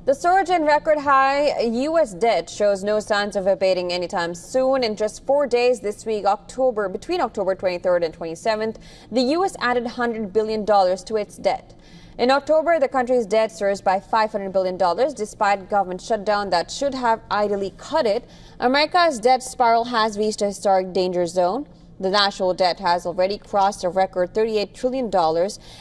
The surge in record-high U.S. debt shows no signs of abating anytime soon. In just 4 days this week, between October 23rd and 27th, the U.S. added $100 billion to its debt. In October, the country's debt surged by $500 billion, despite government shutdown that should have ideally cut it. America's debt spiral has reached a historic danger zone. The national debt has already crossed a record $38 trillion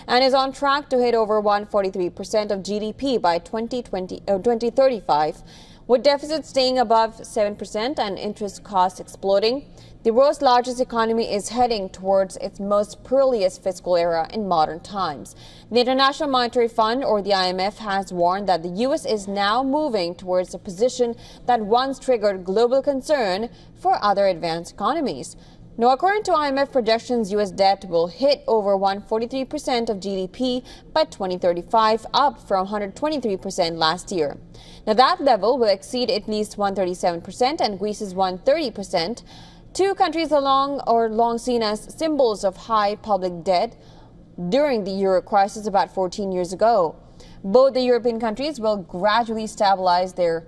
and is on track to hit over 143% of GDP by 2035. With deficits staying above 7% and interest costs exploding, the world's largest economy is heading towards its most perilous fiscal era in modern times. The International Monetary Fund, or the IMF, has warned that the U.S. is now moving towards a position that once triggered global concern for other advanced economies. Now, according to IMF projections, U.S. debt will hit over 143% of GDP by 2035, up from 123% last year. Now, that level will exceed at least 137% and Greece's 130%. Two countries long seen as symbols of high public debt during the euro crisis about 14 years ago. Both the European countries will have gradually stabilized their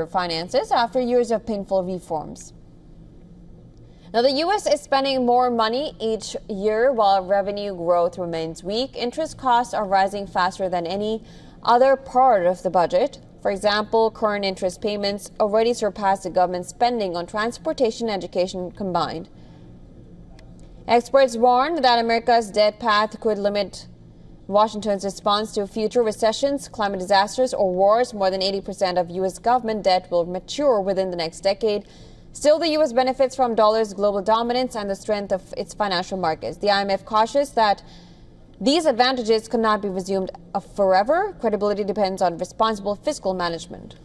finances after years of painful reforms. Now, the U.S. is spending more money each year while revenue growth remains weak. Interest costs are rising faster than any other part of the budget. For example, current interest payments already surpass the government spending on transportation and education combined. Experts warn that America's debt path could limit Washington's response to future recessions, climate disasters, or wars. More than 80% of U.S. government debt will mature within the next decade. Still, the U.S. benefits from dollar's global dominance and the strength of its financial markets. The IMF cautious that these advantages cannot be resumed forever. Credibility depends on responsible fiscal management.